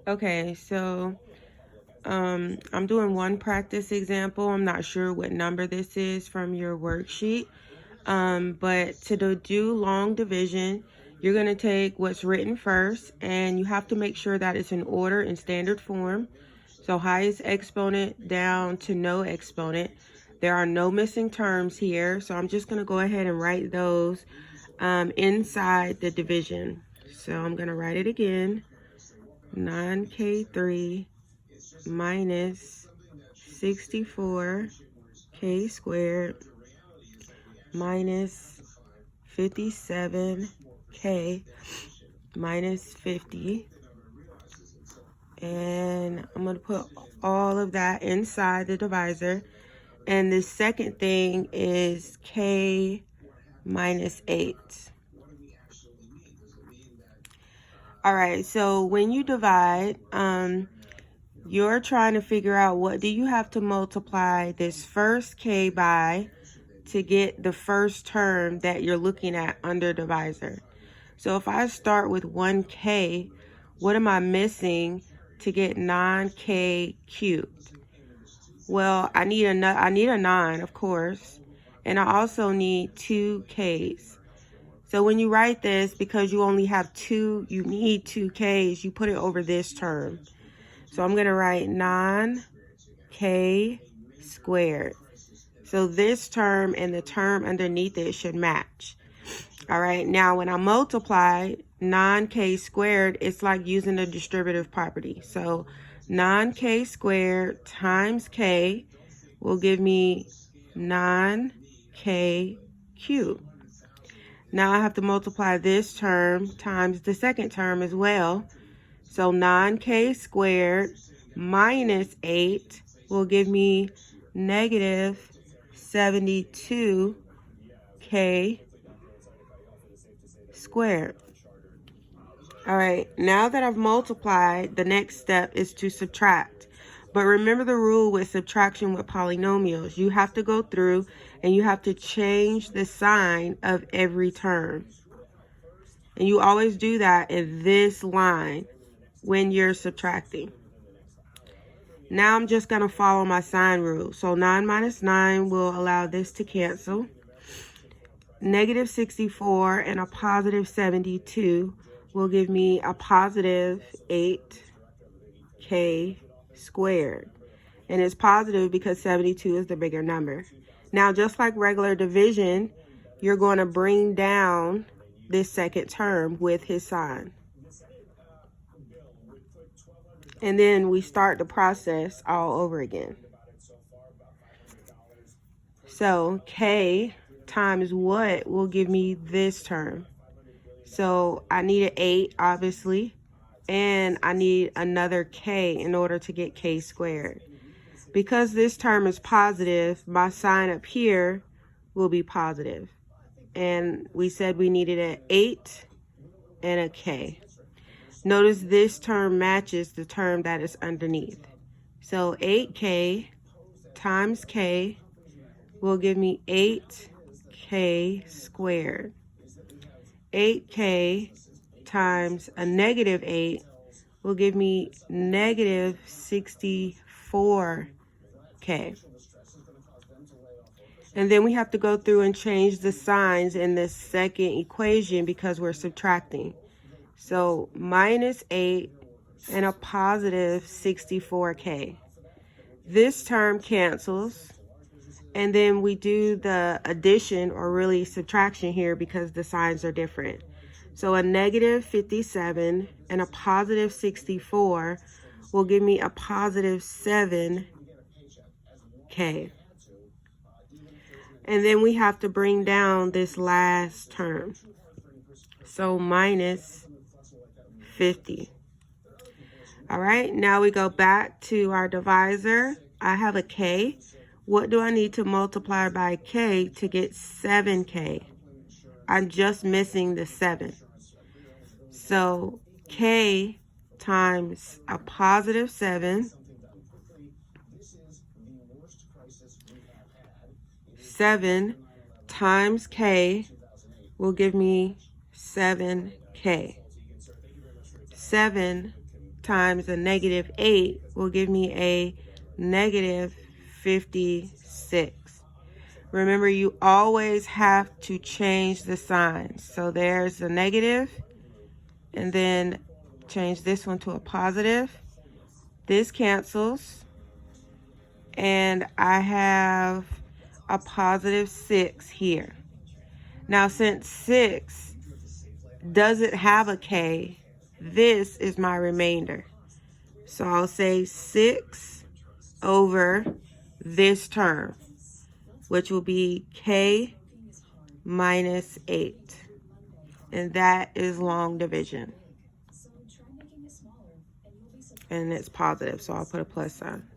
Okay, so I'm doing one practice example. I'm not sure what number this is from your worksheet. But to do long division, you're going to take what's written first, and you have to make sure that it's in order in standard form. So highest exponent down to no exponent. There are no missing terms here, so I'm just going to go ahead and write those inside the division. So I'm going to write it again. 9k3 minus 64k squared minus 57k minus 50. And I'm going to put all of that inside the divisor. And the second thing is k minus 8. All right, so when you divide, you're trying to figure out what do you have to multiply this first k by to get the first term that you're looking at under divisor. So if I start with 1k, what am I missing to get 9k cubed? Well, I need a 9, of course, and I also need 2 k's. So when you write this, because you only have you need 2 k's, you put it over this term. So I'm going to write 9k squared. So this term and the term underneath it should match. All right, now when I multiply 9k squared, it's like using the distributive property. So 9k squared times k will give me 9k cubed. Now I have to multiply this term times the second term as well. So 9k squared minus 8 will give me negative 72k squared. All right, now that I've multiplied, the next step is to subtract. But remember the rule with subtraction with polynomials. You have to go through and you have to change the sign of every term. And you always do that in this line when you're subtracting. Now I'm just going to follow my sign rule. So 9 minus 9 will allow this to cancel. Negative 64 and a positive 72 will give me a positive 8k squared. And it's positive because 72 is the bigger number. Now, just like regular division, you're going to bring down this second term with his sign. And then we start the process all over again. So k times what will give me this term? So I need an 8, obviously, and I need another k in order to get k squared. Because this term is positive, my sign up here will be positive. And we said we needed an 8 and a k. Notice this term matches the term that is underneath. So 8k times k will give me 8k squared. 8k times a negative 8 will give me negative 64k. And then we have to go through and change the signs in this second equation because we're subtracting. So minus 8 and a positive 64k. This term cancels. And then we do the addition, or really subtraction here, because the signs are different. So a negative 57 and a positive 64 will give me a positive 7k. And then we have to bring down this last term. So minus 50. All right, now we go back to our divisor. I have a k. What do I need to multiply by k to get 7k? I'm just missing the 7. So k times a positive 7, 7 times k will give me 7k. 7 times a negative 8 will give me a negative 56. Remember, you always have to change the signs. So there's a negative, and then change this one to a positive. This cancels, and I have a positive 6 here. Now, since 6 doesn't have a k, this is my remainder. So I'll say 6 over this term, which will be k minus 8. And that is long division. And it's positive, so I'll put a plus sign.